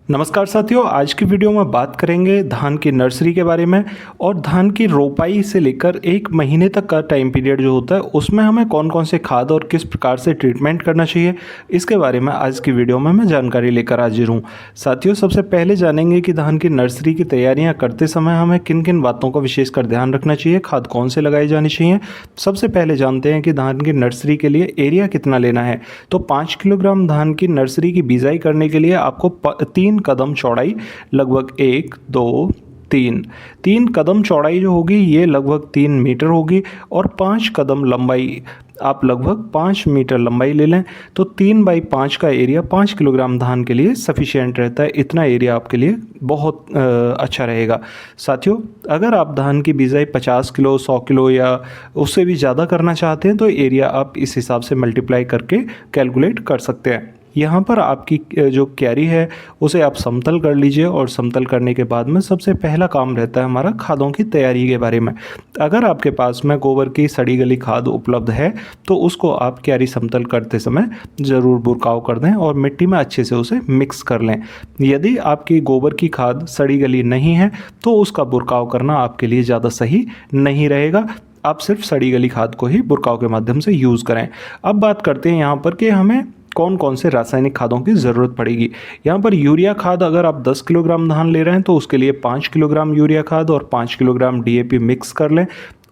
नमस्कार साथियों, आज की वीडियो में बात करेंगे धान की नर्सरी के बारे में और धान की रोपाई से लेकर 1 महीने तक का टाइम पीरियड जो होता है उसमें हमें कौन कौन से खाद और किस प्रकार से ट्रीटमेंट करना चाहिए, इसके बारे में आज की वीडियो में मैं जानकारी लेकर हाजिर हूँ। साथियों, सबसे पहले जानेंगे कि धान की नर्सरी की तैयारियाँ करते समय हमें किन किन बातों का विशेषकर ध्यान रखना चाहिए, खाद कौन से लगाई जानी चाहिए। सबसे पहले जानते हैं कि धान की नर्सरी के लिए एरिया कितना लेना है। तो 5 किलोग्राम धान की नर्सरी की बिजाई करने के लिए आपको 3 कदम चौड़ाई, लगभग 1 2 3 कदम चौड़ाई जो होगी ये लगभग 3 मीटर होगी और 5 कदम लंबाई, आप लगभग 5 मीटर लंबाई ले लें तो 3 बाई 5 का एरिया 5 किलोग्राम धान के लिए सफिशिएंट रहता है। इतना एरिया आपके लिए बहुत अच्छा रहेगा। साथियों, अगर आप धान की बिजाई 50 किलो 100 किलो या उससे भी ज़्यादा करना चाहते हैं तो एरिया आप इस हिसाब से मल्टीप्लाई करके कैलकुलेट कर सकते हैं। यहाँ पर आपकी जो क्यारी है उसे आप समतल कर लीजिए और समतल करने के बाद में सबसे पहला काम रहता है हमारा खादों की तैयारी के बारे में। अगर आपके पास में गोबर की सड़ी गली खाद उपलब्ध है तो उसको आप क्यारी समतल करते समय ज़रूर बुरकाव कर दें और मिट्टी में अच्छे से उसे मिक्स कर लें। यदि आपकी गोबर की खाद सड़ी गली नहीं है तो उसका बुरकाव करना आपके लिए ज़्यादा सही नहीं रहेगा। आप सिर्फ सड़ी गली खाद को ही बुरकाव के माध्यम से यूज़ करें। अब बात करते हैं यहाँ पर कि हमें कौन कौन से रासायनिक खादों की ज़रूरत पड़ेगी। यहाँ पर यूरिया खाद अगर आप 10 किलोग्राम धान ले रहे हैं तो उसके लिए 5 किलोग्राम यूरिया खाद और 5 किलोग्राम डीएपी मिक्स कर लें।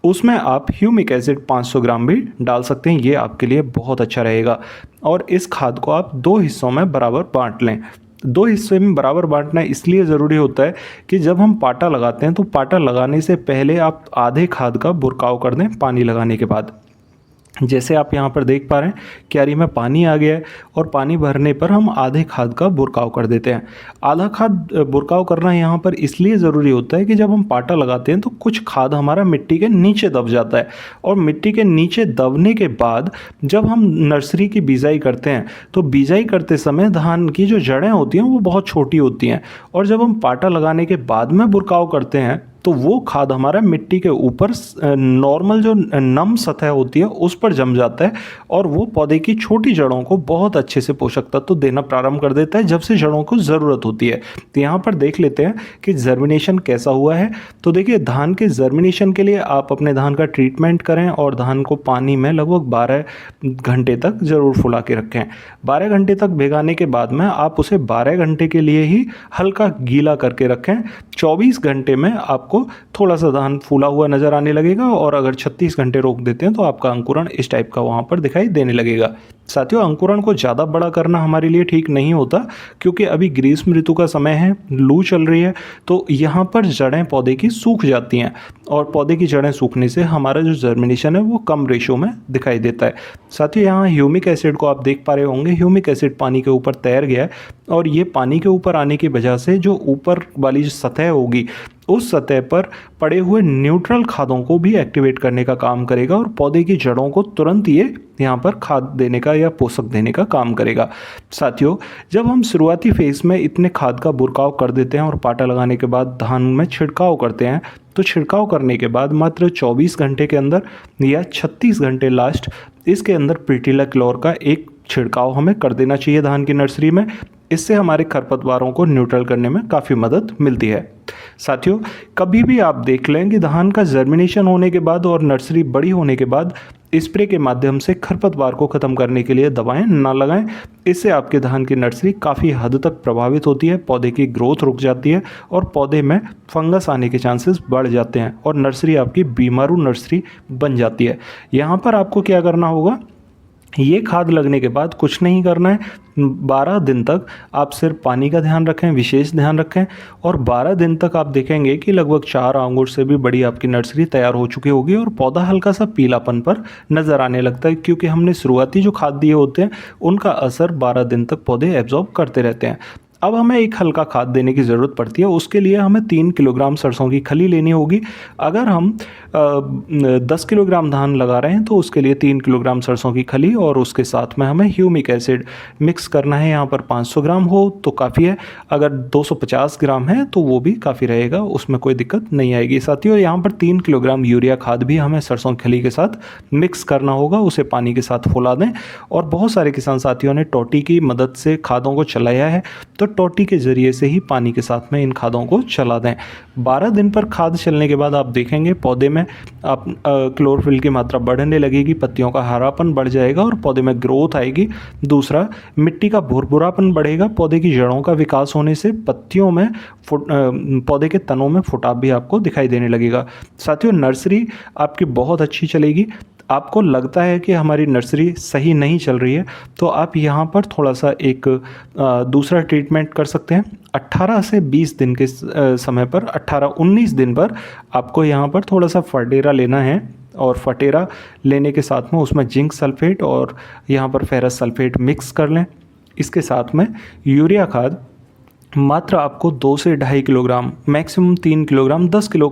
उसमें आप ह्यूमिक एसिड 500 ग्राम भी डाल सकते हैं, ये आपके लिए बहुत अच्छा रहेगा। और इस खाद को आप 2 हिस्सों में बराबर बांट लें। 2 हिस्से में बराबर बांटना इसलिए ज़रूरी होता है कि जब हम पाटा लगाते हैं तो पाटा लगाने से पहले आप आधे खाद का बुरकाव कर दें पानी लगाने के बाद। जैसे आप यहाँ पर देख पा रहे हैं क्यारी में पानी आ गया है और पानी भरने पर हम आधे खाद का बुरकाव कर देते हैं। आधा खाद बुरकाव करना यहाँ पर इसलिए ज़रूरी होता है कि जब हम पाटा लगाते हैं तो कुछ खाद हमारा मिट्टी के नीचे दब जाता है और मिट्टी के नीचे दबने के बाद जब हम नर्सरी की बिजाई करते हैं तो बिजाई करते समय धान की जो जड़ें होती हैं वो बहुत छोटी होती हैं और जब हम पाटा लगाने के बाद में बुरकाव करते हैं तो वो खाद हमारा मिट्टी के ऊपर नॉर्मल जो नम सतह होती है उस पर जम जाता है और वो पौधे की छोटी जड़ों को बहुत अच्छे से पोषक तत्व देना प्रारंभ कर देता है जब से जड़ों को ज़रूरत होती है। तो यहाँ पर देख लेते हैं कि जर्मिनेशन कैसा हुआ है। तो देखिए, धान के जर्मिनेशन के लिए आप अपने धान का ट्रीटमेंट करें और धान को पानी में लगभग 12 घंटे तक ज़रूर फुला के रखें। 12 घंटे तक भिगाने के बाद में आप उसे 12 घंटे के लिए ही हल्का गीला करके रखें। 24 घंटे में आपको थोड़ा सा धान फूला हुआ नजर आने लगेगा और अगर 36 घंटे रोक देते हैं तो आपका अंकुरण इस टाइप का वहां पर दिखाई देने लगेगा। साथियों, अंकुरण को ज़्यादा बड़ा करना हमारे लिए ठीक नहीं होता क्योंकि अभी ग्रीष्म ऋतु का समय है, लू चल रही है, तो यहाँ पर जड़ें पौधे की सूख जाती हैं और पौधे की जड़ें सूखने से हमारा जो जर्मिनेशन है वो कम रेशो में दिखाई देता है। साथियों, यहाँ ह्यूमिक एसिड को आप देख पा रहे होंगे, ह्यूमिक एसिड पानी के ऊपर तैर गया है और ये पानी के ऊपर आने की वजह से जो ऊपर वाली जो सतह होगी उस सतह पर पड़े हुए न्यूट्रल खादों को भी एक्टिवेट करने का काम करेगा और पौधे की जड़ों को तुरंत ये यहाँ पर खाद देने का या पोषक देने का काम करेगा। साथियों, जब हम शुरुआती फेज में इतने खाद का बुरकाव कर देते हैं और पाटा लगाने के बाद धान में छिड़काव करते हैं तो छिड़काव करने के बाद मात्र 24 घंटे के अंदर या 36 घंटे लास्ट इसके अंदर प्रीटिला क्लोर का एक छिड़काव हमें कर देना चाहिए धान की नर्सरी में। इससे हमारे खरपतवारों को न्यूट्रल करने में काफ़ी मदद मिलती है। साथियों, कभी भी आप देख लें कि धान का जर्मिनेशन होने के बाद और नर्सरी बड़ी होने के बाद स्प्रे के माध्यम से खरपतवार को ख़त्म करने के लिए दवाएं ना लगाएं। इससे आपके धान की नर्सरी काफ़ी हद तक प्रभावित होती है, पौधे की ग्रोथ रुक जाती है और पौधे में फंगस आने के चांसेस बढ़ जाते हैं और नर्सरी आपकी बीमारू नर्सरी बन जाती है। यहाँ पर आपको क्या करना होगा, ये खाद लगने के बाद कुछ नहीं करना है। 12 दिन तक आप सिर्फ पानी का ध्यान रखें, विशेष ध्यान रखें और 12 दिन तक आप देखेंगे कि लगभग 4 आंगुर से भी बड़ी आपकी नर्सरी तैयार हो चुकी होगी और पौधा हल्का सा पीलापन पर नज़र आने लगता है क्योंकि हमने शुरुआती जो खाद दिए होते हैं उनका असर 12 दिन तक पौधे एब्जॉर्ब करते रहते हैं। अब हमें एक हल्का खाद देने की ज़रूरत पड़ती है। उसके लिए हमें 3 किलोग्राम सरसों की खली लेनी होगी। अगर हम 10 किलोग्राम धान लगा रहे हैं तो उसके लिए 3 किलोग्राम सरसों की खली और उसके साथ में हमें ह्यूमिक एसिड मिक्स करना है। यहाँ पर 500 ग्राम हो तो काफ़ी है, अगर 250 ग्राम है तो वो भी काफ़ी रहेगा, उसमें कोई दिक्कत नहीं आएगी। साथियों, यहाँ पर 3 किलोग्राम यूरिया खाद भी हमें सरसों की खली के साथ मिक्स करना होगा। उसे पानी के साथ फुला दें और बहुत सारे किसान साथियों ने टोटी की मदद से खादों को चलाया है। तो तो टोटी के ज़रिए से ही पानी के साथ में इन खादों को चला दें। 12 दिन पर खाद चलने के बाद आप देखेंगे पौधे में आप क्लोरोफिल की मात्रा बढ़ने लगेगी, पत्तियों का हरापन बढ़ जाएगा और पौधे में ग्रोथ आएगी। दूसरा, मिट्टी का भुरभुरापन बढ़ेगा, पौधे की जड़ों का विकास होने से पत्तियों में पौधे के तनों में फुटाव भी आपको दिखाई देने लगेगा। साथियों, नर्सरी आपकी बहुत अच्छी चलेगी। आपको लगता है कि हमारी नर्सरी सही नहीं चल रही है तो आप यहाँ पर थोड़ा सा एक दूसरा ट्रीटमेंट कर सकते हैं। 18 से 20 दिन के समय पर 18-19 दिन पर आपको यहाँ पर थोड़ा सा फर्टेरा लेना है और फर्टेरा लेने के साथ में उसमें जिंक सल्फेट और यहाँ पर फेरस सल्फेट मिक्स कर लें। इसके साथ में यूरिया खाद मात्र आपको 2 से 2.5 किलोग्राम, मैक्सिमम 3 किलोग्राम 10 किलो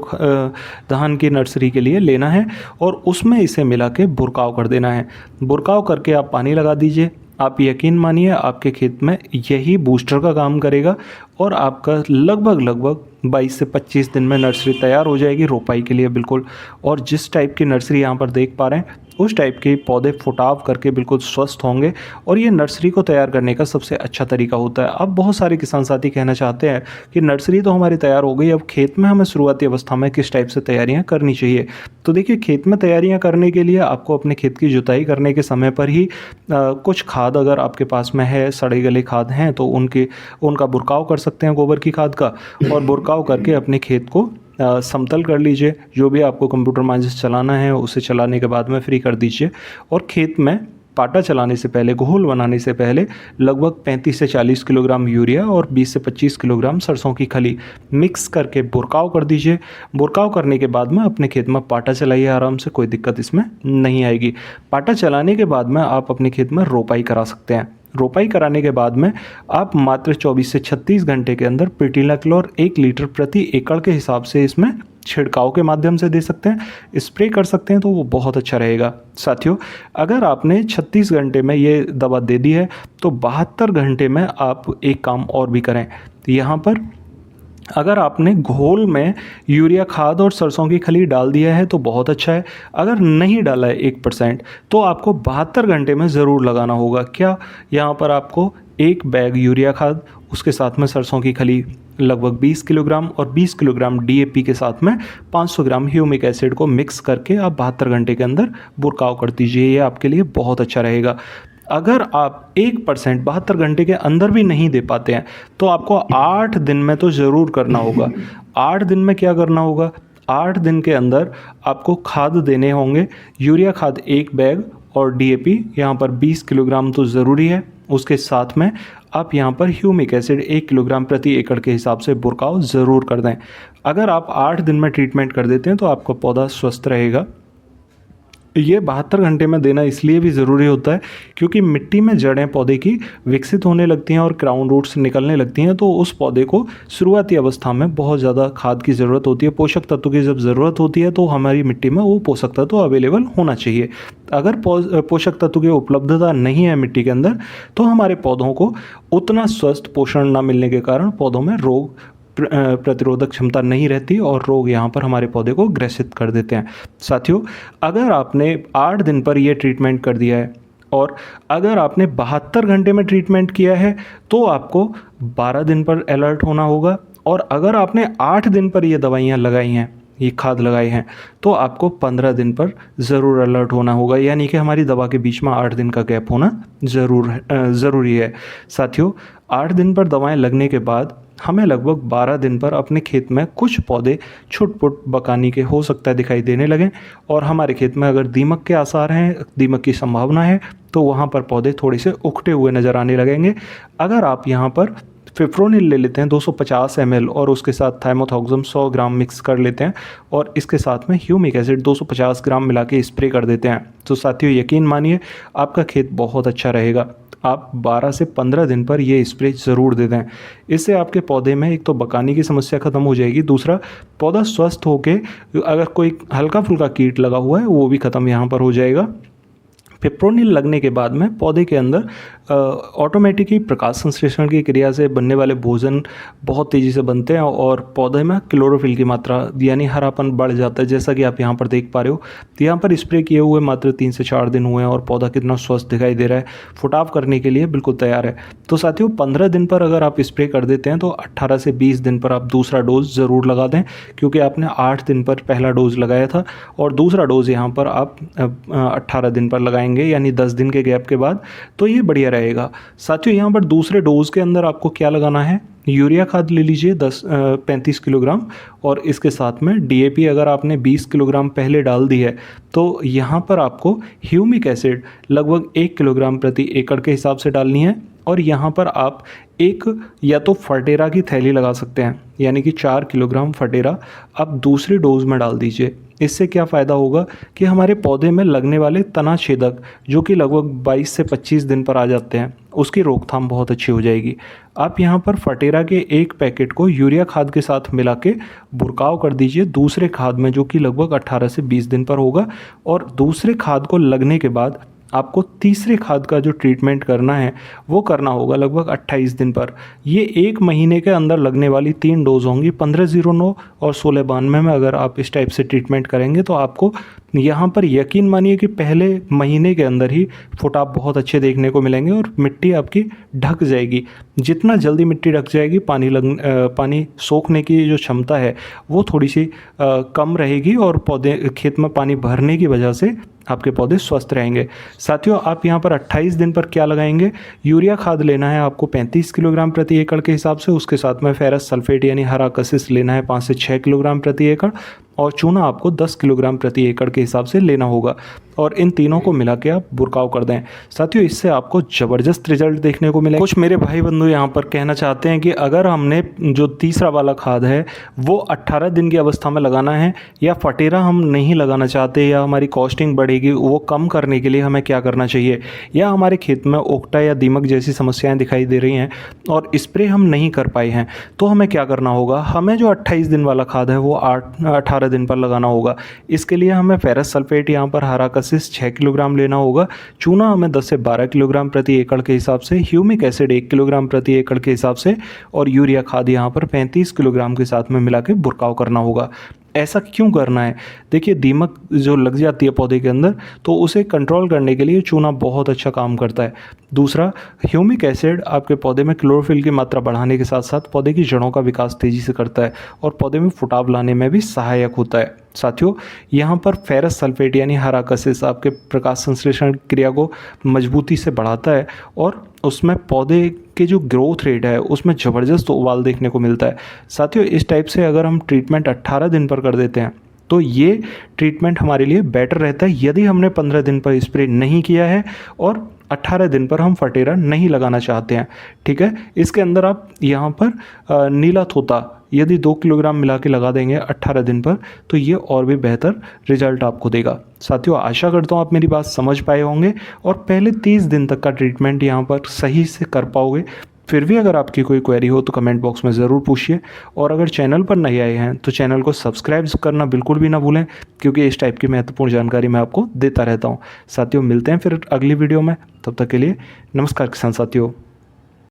धान की नर्सरी के लिए लेना है और उसमें इसे मिला के बुरकाव कर देना है। बुरकाव करके आप पानी लगा दीजिए। आप यकीन मानिए आपके खेत में यही बूस्टर का काम करेगा और आपका लगभग 22 से 25 दिन में नर्सरी तैयार हो जाएगी रोपाई के लिए बिल्कुल। और जिस टाइप की नर्सरी यहाँ पर देख पा रहे हैं उस टाइप के पौधे फुटाव करके बिल्कुल स्वस्थ होंगे और ये नर्सरी को तैयार करने का सबसे अच्छा तरीका होता है। अब बहुत सारे किसान साथी कहना चाहते हैं कि नर्सरी तो हमारी तैयार हो गई, अब खेत में हमें शुरुआती अवस्था में किस टाइप से तैयारियां करनी चाहिए। तो देखिए, खेत में तैयारियां करने के लिए आपको अपने खेत की जुताई करने के समय पर ही कुछ खाद अगर आपके पास में है, सड़े गले खाद हैं तो उनका बुरकाव कर सकते हैं गोबर की खाद का, और बुरकाव करके अपने खेत को समतल कर लीजिए। जो भी आपको कंप्यूटर माइंस चलाना है उसे चलाने के बाद में फ्री कर दीजिए और खेत में पाटा चलाने से पहले, घोल बनाने से पहले लगभग 35 से 40 किलोग्राम यूरिया और 20 से 25 किलोग्राम सरसों की खली मिक्स करके बुरकाव कर दीजिए। बुरकाव करने के बाद में अपने खेत में पाटा चलाइए आराम से, कोई दिक्कत इसमें नहीं आएगी। पाटा चलाने के बाद में आप अपने खेत में रोपाई करा सकते हैं। रोपाई कराने के बाद में आप मात्र 24 से 36 घंटे के अंदर पिटीलाक्लोर 1 लीटर प्रति एकड़ के हिसाब से इसमें छिड़काव के माध्यम से दे सकते हैं, स्प्रे कर सकते हैं, तो वो बहुत अच्छा रहेगा। साथियों, अगर आपने 36 घंटे में ये दवा दे दी है तो 72 घंटे में आप एक काम और भी करें। यहाँ पर अगर आपने घोल में यूरिया खाद और सरसों की खली डाल दिया है तो बहुत अच्छा है। अगर नहीं डाला है 1% तो आपको 72 घंटे में ज़रूर लगाना होगा। क्या, यहाँ पर आपको 1 बैग यूरिया खाद, उसके साथ में सरसों की खली लगभग 20 किलोग्राम और 20 किलोग्राम DAP के साथ में 500 ग्राम ह्यूमिक एसिड को मिक्स करके आप 72 घंटे के अंदर बुरकाव कर दीजिए। ये आपके लिए बहुत अच्छा रहेगा। अगर आप 1% 72 घंटे के अंदर भी नहीं दे पाते हैं तो आपको 8 दिन में तो ज़रूर करना होगा। 8 दिन में क्या करना होगा? 8 दिन के अंदर आपको खाद देने होंगे। यूरिया खाद 1 बैग और DAP यहाँ पर 20 किलोग्राम तो ज़रूरी है। उसके साथ में आप यहाँ पर ह्यूमिक एसिड 1 किलोग्राम प्रति एकड़ के हिसाब से बुरकाव ज़रूर कर दें। अगर आप 8 दिन में ट्रीटमेंट कर देते हैं तो आपका पौधा स्वस्थ रहेगा। ये 72 घंटे में देना इसलिए भी ज़रूरी होता है क्योंकि मिट्टी में जड़ें पौधे की विकसित होने लगती हैं और क्राउन रूट्स निकलने लगती हैं, तो उस पौधे को शुरुआती अवस्था में बहुत ज़्यादा खाद की ज़रूरत होती है, पोषक तत्व की जब ज़रूरत होती है तो हमारी मिट्टी में वो पोषक तत्व अवेलेबल होना चाहिए। अगर पोषक तत्व की उपलब्धता नहीं है मिट्टी के अंदर तो हमारे पौधों को उतना स्वस्थ पोषण न मिलने के कारण पौधों में रोग प्रतिरोधक क्षमता नहीं रहती और रोग यहाँ पर हमारे पौधे को ग्रसित कर देते हैं। साथियों, अगर आपने 8 दिन पर ये ट्रीटमेंट कर दिया है और अगर आपने 72 घंटे में ट्रीटमेंट किया है तो आपको 12 दिन पर अलर्ट होना होगा, और अगर आपने 8 दिन पर ये दवाइयाँ लगाई हैं, ये खाद लगाए हैं, तो आपको 15 दिन पर ज़रूर अलर्ट होना होगा। यानी कि हमारी दवा के बीच में 8 दिन का गैप होना ज़रूरी है। साथियों, 8 दिन पर दवाएं लगने के बाद हमें लगभग 12 दिन पर अपने खेत में कुछ पौधे छुट-पुट बकानी के हो सकता है दिखाई देने लगें, और हमारे खेत में अगर दीमक के आसार हैं, दीमक की संभावना है, तो वहाँ पर पौधे थोड़े से उखटे हुए नज़र आने लगेंगे। अगर आप यहाँ पर फिप्रोनिल ले लेते हैं 250 ml और उसके साथ थाइमोथॉक्सम 100 ग्राम मिक्स कर लेते हैं और इसके साथ में ह्यूमिक एसिड 250 ग्राम मिला के स्प्रे कर देते हैं, तो साथियों यकीन मानिए आपका खेत बहुत अच्छा रहेगा। आप 12 से 15 दिन पर ये स्प्रे ज़रूर दे दें। इससे आपके पौधे में एक तो बकानी की समस्या ख़त्म हो जाएगी, दूसरा पौधा स्वस्थ होके अगर कोई हल्का फुल्का कीट लगा हुआ है वो भी ख़त्म यहाँ पर हो जाएगा। फिप्रोनिल लगने के बाद में पौधे के अंदर ऑटोमेटिक ही प्रकाश संश्लेषण की क्रिया से बनने वाले भोजन बहुत तेज़ी से बनते हैं और पौधे में क्लोरोफिल की मात्रा यानी हरापन बढ़ जाता है। जैसा कि आप यहाँ पर देख पा रहे हो, तो यहाँ पर स्प्रे किए हुए मात्र 3 से 4 दिन हुए हैं और पौधा कितना स्वस्थ दिखाई दे रहा है, फुटाव करने के लिए बिल्कुल तैयार है। तो साथियों 15 दिन पर अगर आप स्प्रे कर देते हैं तो 18 से 20 दिन पर आप दूसरा डोज ज़रूर लगा दें, क्योंकि आपने 8 दिन पर पहला डोज लगाया था और दूसरा डोज यहाँ पर आप 18 दिन पर लगाएंगे, यानी 10 दिन के गैप के बाद, तो ये बढ़िया रहेगा। साथियों यहाँ पर दूसरे डोज के अंदर आपको क्या लगाना है, यूरिया खाद ले लीजिए 35 किलोग्राम, और इसके साथ में डीएपी अगर आपने 20 किलोग्राम पहले डाल दी है तो यहाँ पर आपको ह्यूमिक एसिड लगभग 1 किलोग्राम प्रति एकड़ के हिसाब से डालनी है। और यहाँ पर आप एक या तो फर्टेरा की थैली लगा सकते हैं, यानी कि 4 किलोग्राम फर्टेरा आप दूसरे डोज में डाल दीजिए। इससे क्या फ़ायदा होगा कि हमारे पौधे में लगने वाले तना छेदक जो कि लगभग 22 से 25 दिन पर आ जाते हैं, उसकी रोकथाम बहुत अच्छी हो जाएगी। आप यहाँ पर फर्टेरा के एक पैकेट को यूरिया खाद के साथ मिला के बुरकाव कर दीजिए दूसरे खाद में, जो कि लगभग 18 से 20 दिन पर होगा। और दूसरे खाद को लगने के बाद आपको तीसरे खाद का जो ट्रीटमेंट करना है वो करना होगा लगभग 28 दिन पर। ये 1 महीने के अंदर लगने वाली 3 डोज होंगी, 1509 और 1692 में। अगर आप इस टाइप से ट्रीटमेंट करेंगे तो आपको यहाँ पर यकीन मानिए कि पहले महीने के अंदर ही फुटाव बहुत अच्छे देखने को मिलेंगे और मिट्टी आपकी ढक जाएगी। जितना जल्दी मिट्टी ढक जाएगी, पानी सोखने की जो क्षमता है वो थोड़ी सी कम रहेगी और पौधे खेत में पानी भरने की वजह से आपके पौधे स्वस्थ रहेंगे। साथियों आप यहाँ पर 28 दिन पर क्या लगाएंगे, यूरिया खाद लेना है आपको 35 किलोग्राम प्रति एकड़ के हिसाब से, उसके साथ में फेरस सल्फेट यानी हरा कसिस लेना है 5 से 6 किलोग्राम प्रति एकड़, और चूना आपको 10 किलोग्राम प्रति एकड़ के हिसाब से लेना होगा। और इन तीनों को मिला के आप बुरकाव कर दें। साथियों इससे आपको ज़बरदस्त रिजल्ट देखने को मिलेगा। कुछ मेरे भाई बंधु यहाँ पर कहना चाहते हैं कि अगर हमने जो तीसरा वाला खाद है वो 18 दिन की अवस्था में लगाना है, या फटेरा हम नहीं लगाना चाहते, या हमारी कॉस्टिंग बढ़ेगी, वो कम करने के लिए हमें क्या करना चाहिए, या हमारे खेत में ओक्टा या दीमक जैसी समस्याएँ दिखाई दे रही हैं और स्प्रे हम नहीं कर पाए हैं, तो हमें क्या करना होगा। हमें जो 28 दिन वाला खाद है वो 18 दिन पर लगाना होगा। इसके लिए हमें फेरस सल्फेट यहाँ पर हरा कसिस 6 किलोग्राम लेना होगा, चूना हमें 10 से 12 किलोग्राम प्रति एकड़ के हिसाब से, ह्यूमिक एसिड 1 किलोग्राम प्रति एकड़ के हिसाब से, और यूरिया खाद यहाँ पर 35 किलोग्राम के साथ में मिला के बुरकाव करना होगा। ऐसा क्यों करना है, देखिए दीमक जो लग जाती है पौधे के अंदर तो उसे कंट्रोल करने के लिए चूना बहुत अच्छा काम करता है। दूसरा, ह्यूमिक एसिड आपके पौधे में क्लोरोफिल की मात्रा बढ़ाने के साथ साथ पौधे की जड़ों का विकास तेज़ी से करता है और पौधे में फुटाव लाने में भी सहायक होता है। साथियों यहाँ पर फेरस सल्फेट यानी हरा कसिस आपके प्रकाश संश्लेषण क्रिया को मजबूती से बढ़ाता है और उसमें पौधे के जो ग्रोथ रेट है उसमें ज़बरदस्त उबाल देखने को मिलता है। साथियों इस टाइप से अगर हम ट्रीटमेंट 18 दिन पर कर देते हैं तो ये ट्रीटमेंट हमारे लिए बेटर रहता है। यदि हमने 15 दिन पर स्प्रे नहीं किया है और 18 दिन पर हम फटेरा नहीं लगाना चाहते हैं, ठीक है, इसके अंदर आप यहाँ पर नीला तोता यदि 2 किलोग्राम मिला के लगा देंगे 18 दिन पर तो ये और भी बेहतर रिजल्ट आपको देगा। साथियों आशा करता हूँ आप मेरी बात समझ पाए होंगे और पहले 30 दिन तक का ट्रीटमेंट यहाँ पर सही से कर पाओगे। फिर भी अगर आपकी कोई क्वेरी हो तो कमेंट बॉक्स में ज़रूर पूछिए, और अगर चैनल पर नए आए हैं तो चैनल को सब्सक्राइब करना बिल्कुल भी ना भूलें, क्योंकि इस टाइप की महत्वपूर्ण जानकारी मैं आपको देता रहता हूँ। साथियों मिलते हैं फिर अगली वीडियो में, तब तक के लिए नमस्कार किसान साथियों।